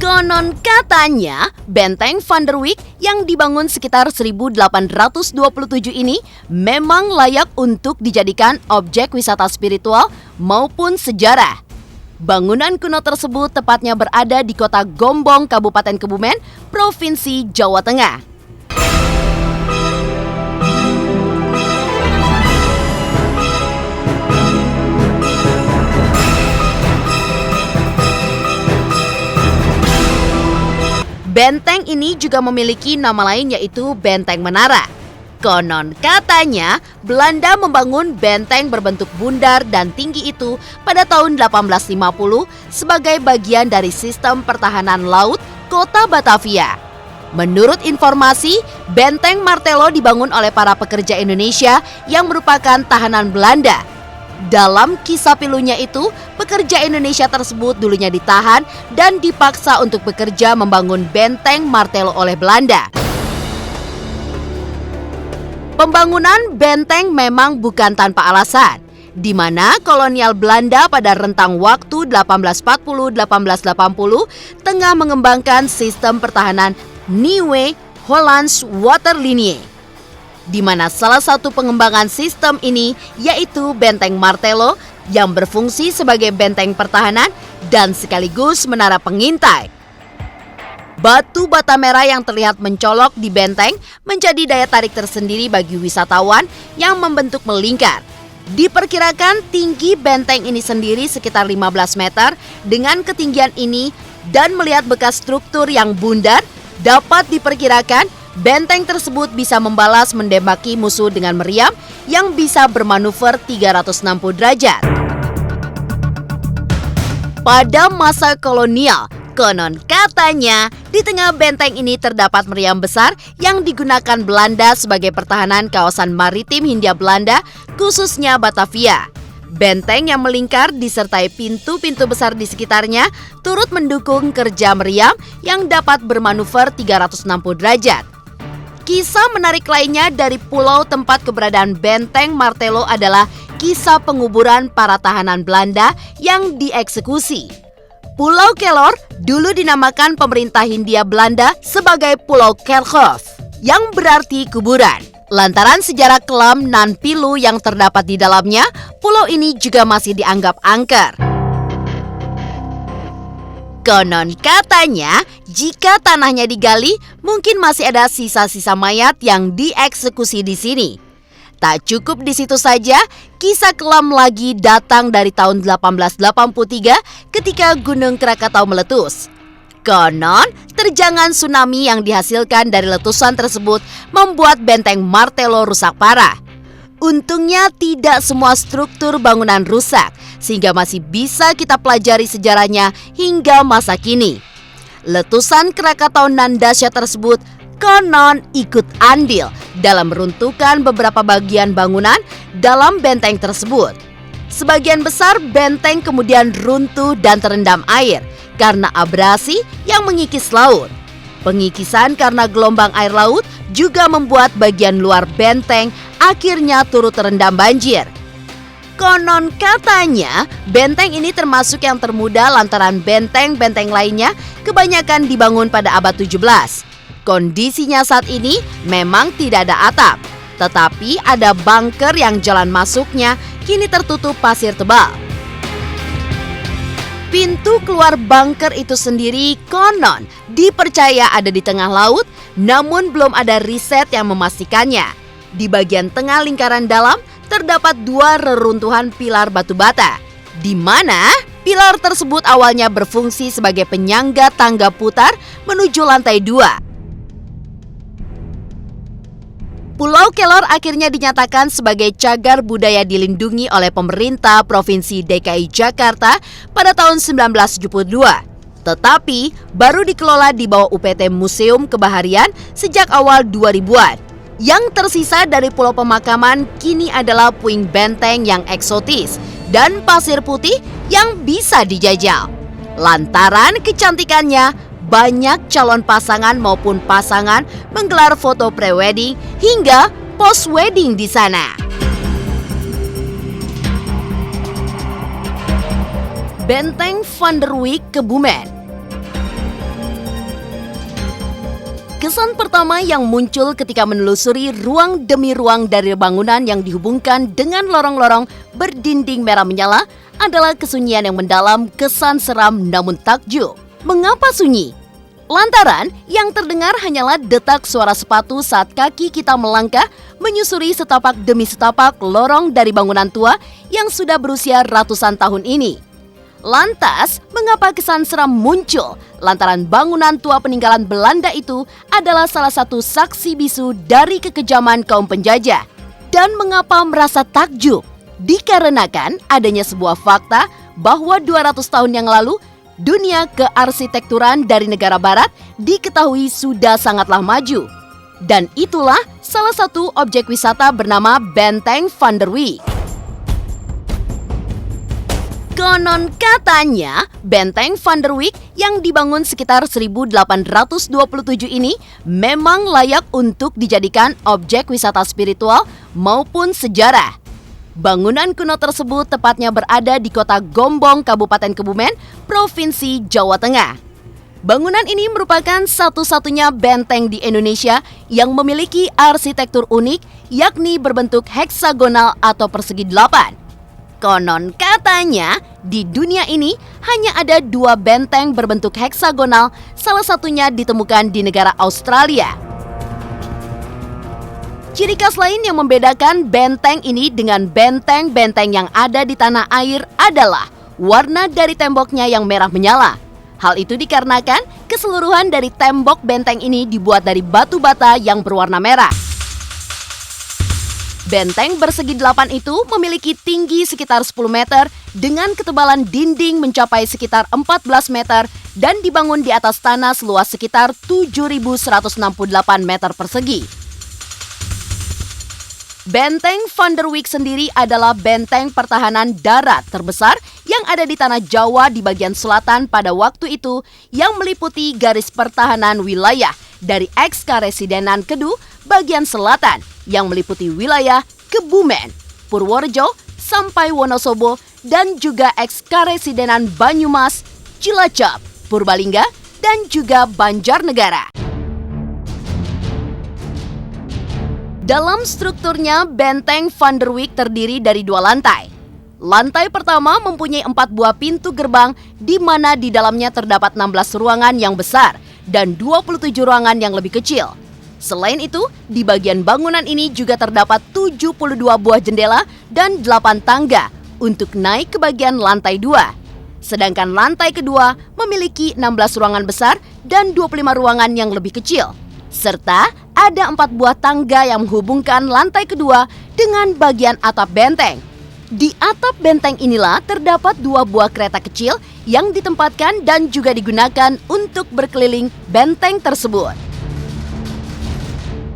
Konon katanya, Benteng Van der Wijk yang dibangun sekitar 1827 ini memang layak untuk dijadikan objek wisata spiritual maupun sejarah. Bangunan kuno tersebut tepatnya berada di kota Gombong, Kabupaten Kebumen, Provinsi Jawa Tengah. Benteng ini juga memiliki nama lain yaitu Benteng Menara. Konon katanya, Belanda membangun benteng berbentuk bundar dan tinggi itu pada tahun 1850 sebagai bagian dari sistem pertahanan laut kota Batavia. Menurut informasi, Benteng Martello dibangun oleh para pekerja Indonesia yang merupakan tahanan Belanda. Dalam kisah pilunya itu, pekerja Indonesia tersebut dulunya ditahan dan dipaksa untuk bekerja membangun Benteng Martello oleh Belanda. Pembangunan benteng memang bukan tanpa alasan, di mana kolonial Belanda pada rentang waktu 1840-1880 tengah mengembangkan sistem pertahanan Nieuwe Hollandse Waterlinie, di mana salah satu pengembangan sistem ini yaitu Benteng Martello yang berfungsi sebagai benteng pertahanan dan sekaligus menara pengintai. Batu bata merah yang terlihat mencolok di benteng menjadi daya tarik tersendiri bagi wisatawan yang membentuk melingkar. Diperkirakan tinggi benteng ini sendiri sekitar 15 meter. Dengan ketinggian ini dan melihat bekas struktur yang bundar, dapat diperkirakan benteng tersebut bisa membalas menembaki musuh dengan meriam yang bisa bermanuver 360 derajat. Pada masa kolonial, konon katanya di tengah benteng ini terdapat meriam besar yang digunakan Belanda sebagai pertahanan kawasan maritim Hindia Belanda, khususnya Batavia. Benteng yang melingkar disertai pintu-pintu besar di sekitarnya turut mendukung kerja meriam yang dapat bermanuver 360 derajat. Kisah menarik lainnya dari pulau tempat keberadaan Benteng Martello adalah kisah penguburan para tahanan Belanda yang dieksekusi. Pulau Kelor dulu dinamakan pemerintah Hindia Belanda sebagai Pulau Kelhof, yang berarti kuburan. Lantaran sejarah kelam nan pilu yang terdapat di dalamnya, pulau ini juga masih dianggap angker. Konon katanya, jika tanahnya digali, mungkin masih ada sisa-sisa mayat yang dieksekusi di sini. Tak cukup di situ saja, kisah kelam lagi datang dari tahun 1883 ketika Gunung Krakatau meletus. Konon, terjangan tsunami yang dihasilkan dari letusan tersebut membuat Benteng Martello rusak parah. Untungnya tidak semua struktur bangunan rusak, sehingga masih bisa kita pelajari sejarahnya hingga masa kini. Letusan Krakatau nan dahsyat tersebut konon ikut andil dalam meruntuhkan beberapa bagian bangunan dalam benteng tersebut. Sebagian besar benteng kemudian runtuh dan terendam air karena abrasi yang mengikis laut. Pengikisan karena gelombang air laut juga membuat bagian luar benteng akhirnya turut terendam banjir. Konon katanya, benteng ini termasuk yang termuda lantaran benteng-benteng lainnya kebanyakan dibangun pada abad 17. Kondisinya saat ini memang tidak ada atap, tetapi ada bunker yang jalan masuknya kini tertutup pasir tebal. Pintu keluar bunker itu sendiri konon dipercaya ada di tengah laut, namun belum ada riset yang memastikannya. Di bagian tengah lingkaran dalam terdapat 2 reruntuhan pilar batu bata, di mana pilar tersebut awalnya berfungsi sebagai penyangga tangga putar menuju lantai 2. Pulau Kelor akhirnya dinyatakan sebagai cagar budaya dilindungi oleh pemerintah Provinsi DKI Jakarta pada tahun 1972. Tetapi baru dikelola di bawah UPT Museum Kebaharian sejak awal 2000-an. Yang tersisa dari pulau pemakaman kini adalah puing benteng yang eksotis dan pasir putih yang bisa dijajal. Lantaran kecantikannya, banyak calon pasangan maupun pasangan menggelar foto pre-wedding hingga post-wedding di sana. Benteng Van der Wijk, Kebumen. Kesan pertama yang muncul ketika menelusuri ruang demi ruang dari bangunan yang dihubungkan dengan lorong-lorong berdinding merah menyala adalah kesunyian yang mendalam, kesan seram namun takjub. Mengapa sunyi? Lantaran yang terdengar hanyalah detak suara sepatu saat kaki kita melangkah menyusuri setapak demi setapak lorong dari bangunan tua yang sudah berusia ratusan tahun ini. Lantas, mengapa kesan seram muncul? Lantaran bangunan tua peninggalan Belanda itu adalah salah satu saksi bisu dari kekejaman kaum penjajah. Dan mengapa merasa takjub? Dikarenakan adanya sebuah fakta bahwa 200 tahun yang lalu, dunia kearsitekturan dari negara barat diketahui sudah sangatlah maju. Dan itulah salah satu objek wisata bernama Benteng Van der Wijk. Konon katanya, Benteng Van der Wijk yang dibangun sekitar 1827 ini memang layak untuk dijadikan objek wisata spiritual maupun sejarah. Bangunan kuno tersebut tepatnya berada di kota Gombong, Kabupaten Kebumen, Provinsi Jawa Tengah. Bangunan ini merupakan satu-satunya benteng di Indonesia yang memiliki arsitektur unik, yakni berbentuk heksagonal atau persegi 8. Konon katanya, di dunia ini hanya ada 2 benteng berbentuk heksagonal, salah satunya ditemukan di negara Australia. Ciri khas lain yang membedakan benteng ini dengan benteng-benteng yang ada di tanah air adalah warna dari temboknya yang merah menyala. Hal itu dikarenakan keseluruhan dari tembok benteng ini dibuat dari batu bata yang berwarna merah. Benteng bersegi 8 itu memiliki tinggi sekitar 10 meter dengan ketebalan dinding mencapai sekitar 14 meter dan dibangun di atas tanah seluas sekitar 7.168 meter persegi. Benteng Van der Wijk sendiri adalah benteng pertahanan darat terbesar yang ada di tanah Jawa di bagian selatan pada waktu itu yang meliputi garis pertahanan wilayah dari eks-karesidenan Kedu bagian selatan yang meliputi wilayah Kebumen, Purworejo, sampai Wonosobo dan juga eks-karesidenan Banyumas, Cilacap, Purbalingga, dan juga Banjarnegara. Dalam strukturnya, Benteng Van der Wijk terdiri dari 2 lantai. Lantai pertama mempunyai 4 buah pintu gerbang di mana di dalamnya terdapat 16 ruangan yang besar dan 27 ruangan yang lebih kecil. Selain itu, di bagian bangunan ini juga terdapat 72 buah jendela dan 8 tangga untuk naik ke bagian lantai 2. Sedangkan lantai kedua memiliki 16 ruangan besar dan 25 ruangan yang lebih kecil. Serta ada 4 buah tangga yang menghubungkan lantai kedua dengan bagian atap benteng. Di atap benteng inilah terdapat 2 buah kereta kecil yang ditempatkan dan juga digunakan untuk berkeliling benteng tersebut.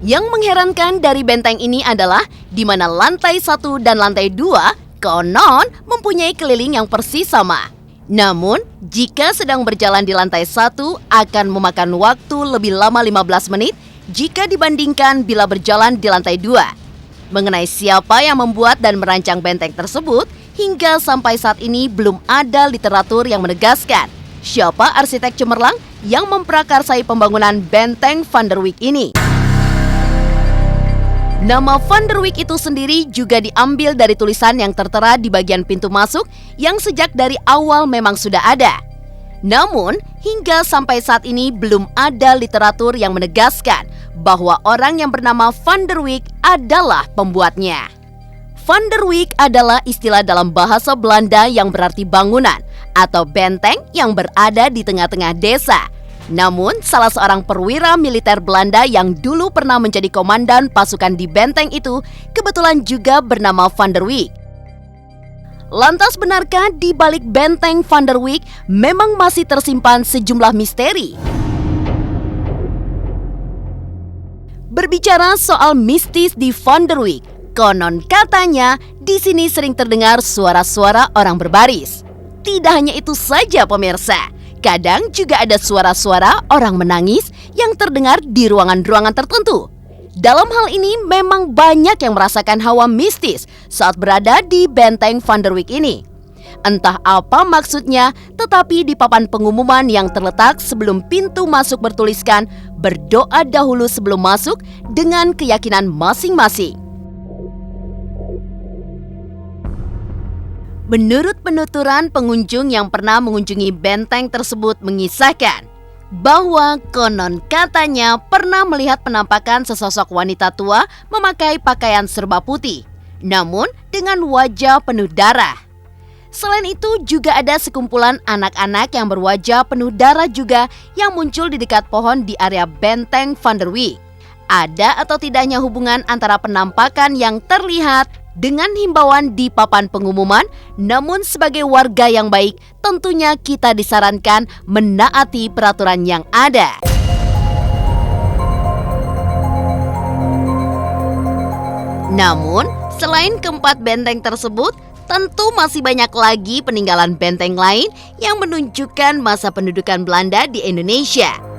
Yang mengherankan dari benteng ini adalah di mana lantai 1 dan lantai 2 konon mempunyai keliling yang persis sama. Namun, jika sedang berjalan di lantai 1 akan memakan waktu lebih lama 15 menit jika dibandingkan bila berjalan di lantai 2. Mengenai siapa yang membuat dan merancang benteng tersebut, hingga sampai saat ini belum ada literatur yang menegaskan siapa arsitek cemerlang yang memprakarsai pembangunan Benteng Van der Wijk ini. Nama Van der Wijk itu sendiri juga diambil dari tulisan yang tertera di bagian pintu masuk yang sejak dari awal memang sudah ada. Namun, hingga sampai saat ini belum ada literatur yang menegaskan bahwa orang yang bernama Van der Wijk adalah pembuatnya. Van der Wijk adalah istilah dalam bahasa Belanda yang berarti bangunan atau benteng yang berada di tengah-tengah desa. Namun, salah seorang perwira militer Belanda yang dulu pernah menjadi komandan pasukan di benteng itu kebetulan juga bernama Van der Wijk. Lantas benarkah di balik benteng Van der Wijk memang masih tersimpan sejumlah misteri? Berbicara soal mistis di Van der Wijk, konon katanya di sini sering terdengar suara-suara orang berbaris. Tidak hanya itu saja pemirsa. Kadang juga ada suara-suara orang menangis yang terdengar di ruangan-ruangan tertentu. Dalam hal ini memang banyak yang merasakan hawa mistis saat berada di Benteng Van der Wijk ini. Entah apa maksudnya, tetapi di papan pengumuman yang terletak sebelum pintu masuk bertuliskan "Berdoa dahulu sebelum masuk" dengan keyakinan masing-masing. Menurut penuturan pengunjung yang pernah mengunjungi benteng tersebut mengisahkan bahwa konon katanya pernah melihat penampakan sesosok wanita tua memakai pakaian serba putih, namun dengan wajah penuh darah. Selain itu juga ada sekumpulan anak-anak yang berwajah penuh darah juga yang muncul di dekat pohon di area benteng Van der Wijk. Ada atau tidaknya hubungan antara penampakan yang terlihat dengan himbauan di papan pengumuman, namun sebagai warga yang baik tentunya kita disarankan menaati peraturan yang ada. Namun, selain keempat benteng tersebut, tentu masih banyak lagi peninggalan benteng lain yang menunjukkan masa pendudukan Belanda di Indonesia.